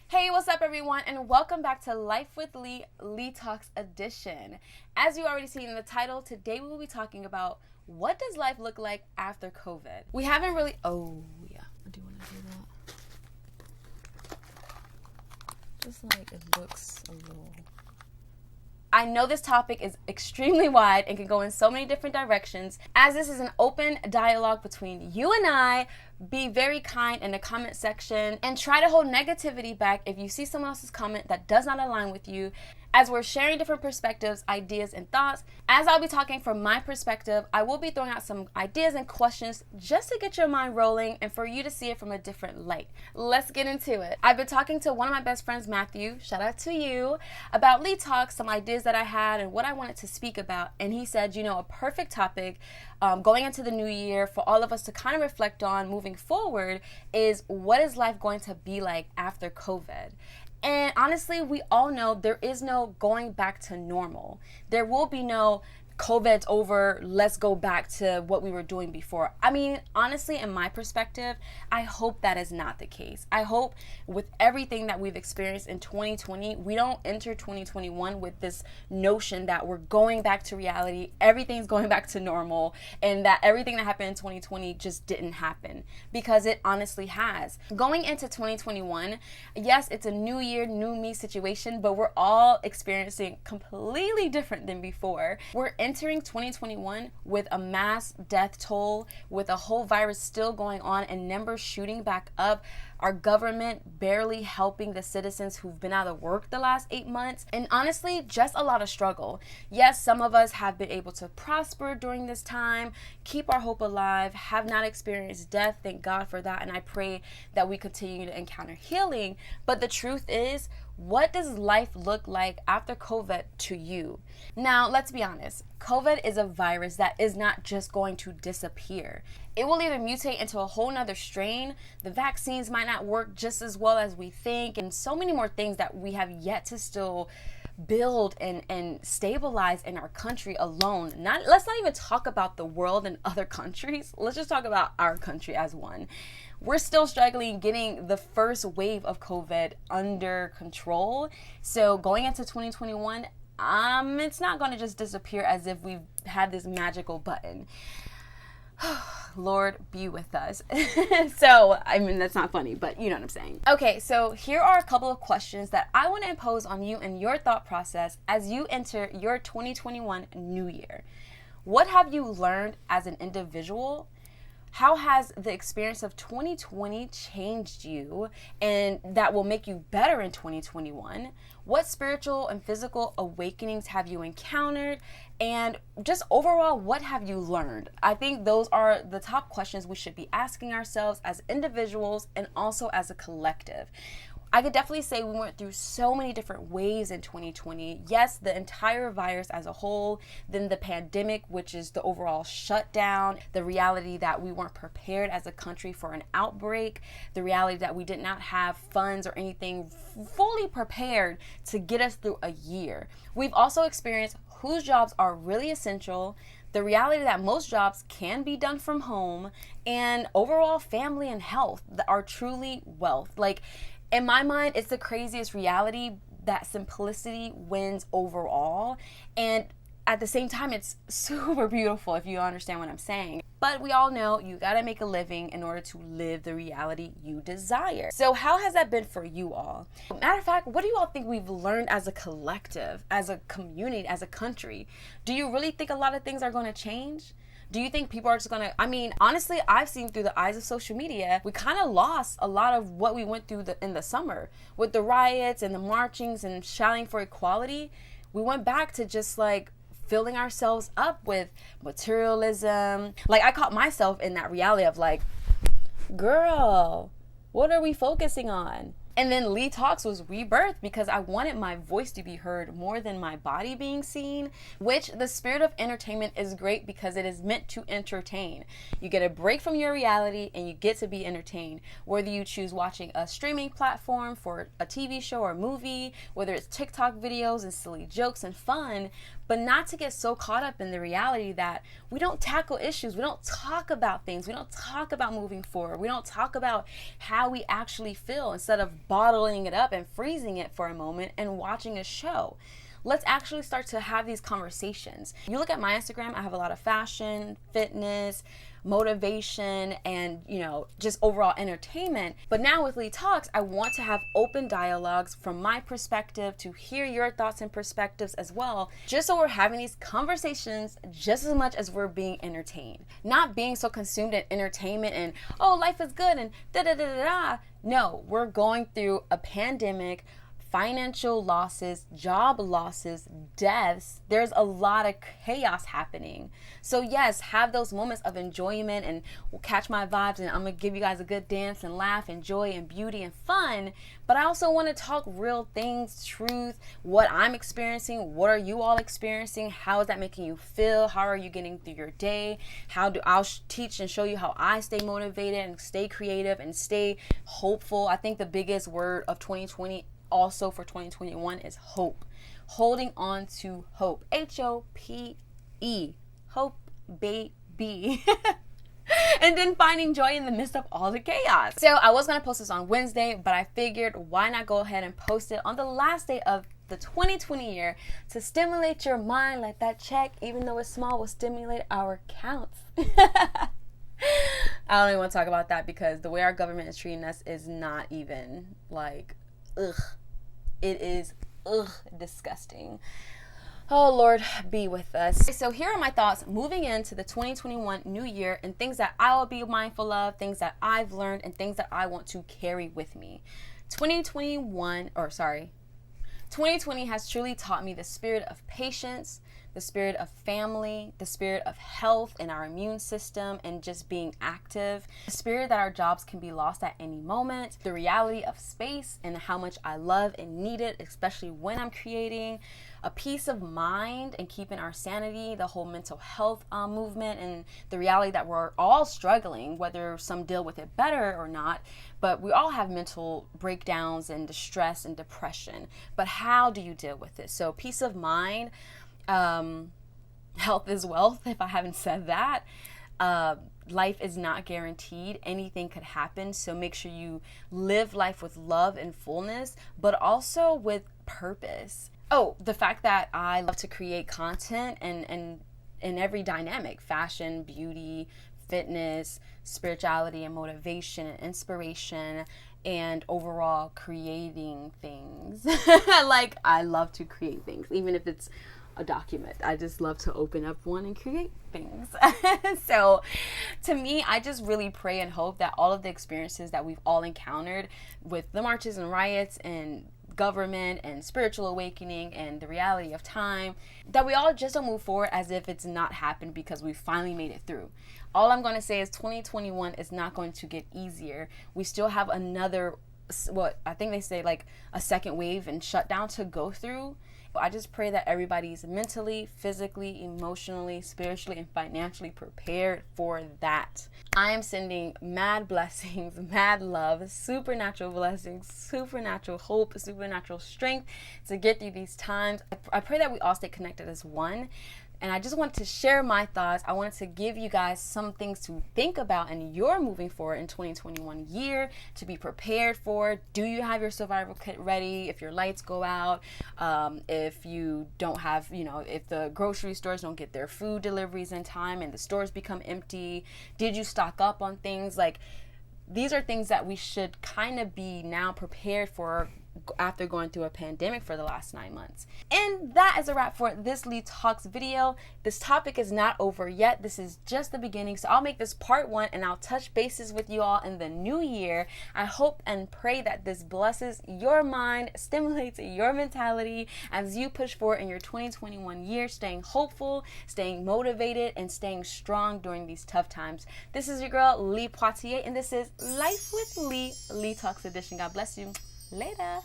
Hey, what's up, everyone, and welcome back to Life with Lee Talks Edition. As you already seen in the title, today we will be talking about what does life look like after COVID. We haven't really. Oh, yeah, I do want to do that. Just like it looks a little. I know this topic is extremely wide and can go in so many different directions. As this is an open dialogue between you and I, be very kind in the comment section and try to hold negativity back if you see someone else's comment that does not align with you, as we're sharing different perspectives, ideas, and thoughts. As I'll be talking from my perspective, I will be throwing out some ideas and questions just to get your mind rolling and for you to see it from a different light. Let's get into it. I've been talking to one of my best friends, Matthew, shout out to you, about Lee Talks, some ideas that I had and what I wanted to speak about. And he said, a perfect topic going into the new year for all of us to kind of reflect on moving forward is, what is life going to be like after COVID? And honestly, we all know there is no going back to normal. There will be no COVID's over, let's go back to what we were doing before. I mean, honestly, in my perspective, I hope that is not the case. I hope with everything that we've experienced in 2020, we don't enter 2021 with this notion that we're going back to reality, everything's going back to normal, and that everything that happened in 2020 just didn't happen, because it honestly has. Going into 2021, yes, it's a new year, new me situation, but we're all experiencing completely different than before. We're entering 2021 with a mass death toll, with a whole virus still going on and numbers shooting back up, our government barely helping the citizens who've been out of work the last 8 months, and honestly, just a lot of struggle. Yes, some of us have been able to prosper during this time, keep our hope alive, have not experienced death, thank God for that, and I pray that we continue to encounter healing. But the truth is, what does life look like after COVID to you? Now, let's be honest. COVID is a virus that is not just going to disappear. It will either mutate into a whole nother strain. The vaccines might not work just as well as we think, and so many more things that we have yet to still build and stabilize in our country alone. Let's not even talk about the world and other countries. Let's just talk about our country as one. We're still struggling getting the first wave of COVID under control. So going into 2021, it's not going to just disappear as if we've had this magical button. Lord, be with us. So, I mean, that's not funny, but you know what I'm saying. Okay, so here are a couple of questions that I want to impose on you and your thought process as you enter your 2021 new year. What have you learned as an individual? How has the experience of 2020 changed you and that will make you better in 2021? What spiritual and physical awakenings have you encountered? And just overall, what have you learned? I think those are the top questions we should be asking ourselves as individuals and also as a collective. I could definitely say we went through so many different waves in 2020. Yes, the entire virus as a whole, then the pandemic, which is the overall shutdown, the reality that we weren't prepared as a country for an outbreak, the reality that we did not have funds or anything fully prepared to get us through a year. We've also experienced whose jobs are really essential, the reality that most jobs can be done from home, and overall family and health that are truly wealth. Like, in my mind, it's the craziest reality that simplicity wins overall. And at the same time, it's super beautiful, if you understand what I'm saying. But we all know you gotta make a living in order to live the reality you desire. So how has that been for you all? Matter of fact, what do you all think we've learned as a collective, as a community, as a country? Do you really think a lot of things are gonna change? Do you think people are just gonna, honestly, I've seen through the eyes of social media, we kind of lost a lot of what we went through in the summer with the riots and the marchings and shouting for equality. We went back to just like filling ourselves up with materialism. Like, I caught myself in that reality of like, girl, what are we focusing on? And then Lee Talks was rebirthed because I wanted my voice to be heard more than my body being seen, which the spirit of entertainment is great because it is meant to entertain. You get a break from your reality and you get to be entertained. Whether you choose watching a streaming platform for a TV show or movie, whether it's TikTok videos and silly jokes and fun, but not to get so caught up in the reality that we don't tackle issues. We don't talk about things. We don't talk about moving forward. We don't talk about how we actually feel instead of bottling it up and freezing it for a moment and watching a show. Let's actually start to have these conversations. You look at my Instagram, I have a lot of fashion, fitness, motivation, and just overall entertainment. But now with Lee Talks, I want to have open dialogues from my perspective to hear your thoughts and perspectives as well, just so we're having these conversations just as much as we're being entertained. Not being so consumed in entertainment and, oh, life is good and da da da da da. No, we're going through a pandemic, financial losses, job losses, deaths. There's a lot of chaos happening. So yes, have those moments of enjoyment and catch my vibes, and I'm gonna give you guys a good dance and laugh and joy and beauty and fun. But I also want to talk real things, truth, what I'm experiencing, what are you all experiencing, how is that making you feel, how are you getting through your day, I'll teach and show you how I stay motivated and stay creative and stay hopeful. I think the biggest word of 2020 also for 2021 is hope. Holding on to hope. H-O-P-E. Hope, baby. And then finding joy in the midst of all the chaos. So I was going to post this on Wednesday, but I figured why not go ahead and post it on the last day of the 2020 year to stimulate your mind, like that check, even though it's small, will stimulate our counts. I don't even want to talk about that because the way our government is treating us is not even like, ugh. It is, disgusting. Oh, Lord, be with us. So here are my thoughts moving into the 2021 new year and things that I will be mindful of, things that I've learned, and things that I want to carry with me. 2020 has truly taught me the spirit of patience, the spirit of family, the spirit of health in our immune system and just being active, the spirit that our jobs can be lost at any moment, the reality of space and how much I love and need it, especially when I'm creating, a peace of mind and keeping our sanity, the whole mental health movement, and the reality that we're all struggling, whether some deal with it better or not, but we all have mental breakdowns and distress and depression. But how do you deal with it? So peace of mind, health is wealth, if I haven't said that. Life is not guaranteed. Anything could happen. So make sure you live life with love and fullness, but also with purpose. Oh, the fact that I love to create content and in every dynamic, fashion, beauty, fitness, spirituality and motivation and inspiration, and overall creating things. Like, I love to create things, even if it's a document. I just love to open up one and create things. So to me, I just really pray and hope that all of the experiences that we've all encountered with the marches and riots and government and spiritual awakening and the reality of time, that we all just don't move forward as if it's not happened because we finally made it through. All I'm going to say is 2021 is not going to get easier. We still have another, what I think they say, like a second wave and shutdown to go through. I just pray that everybody's mentally, physically, emotionally, spiritually, and financially prepared for that. I am sending mad blessings, mad love, supernatural blessings, supernatural hope, supernatural strength to get through these times. I pray that we all stay connected as one. And I just wanted to share my thoughts. I wanted to give you guys some things to think about and you're moving forward in 2021 year to be prepared for. Do you have your survival kit ready? If your lights go out, if you don't have, if the grocery stores don't get their food deliveries in time and the stores become empty, did you stock up on things? Like, these are things that we should kind of be now prepared for after going through a pandemic for the last 9 months. And that is a wrap for this Lee Talks video. This topic is not over yet. This is just the beginning. So I'll make this part 1 and I'll touch bases with you all in the new year. I hope and pray that this blesses your mind, stimulates your mentality as you push forward in your 2021 year, staying hopeful, staying motivated, and staying strong during these tough times. This is your girl, Lee Poitier, and this is Life with Lee Talks edition. God bless you. Later.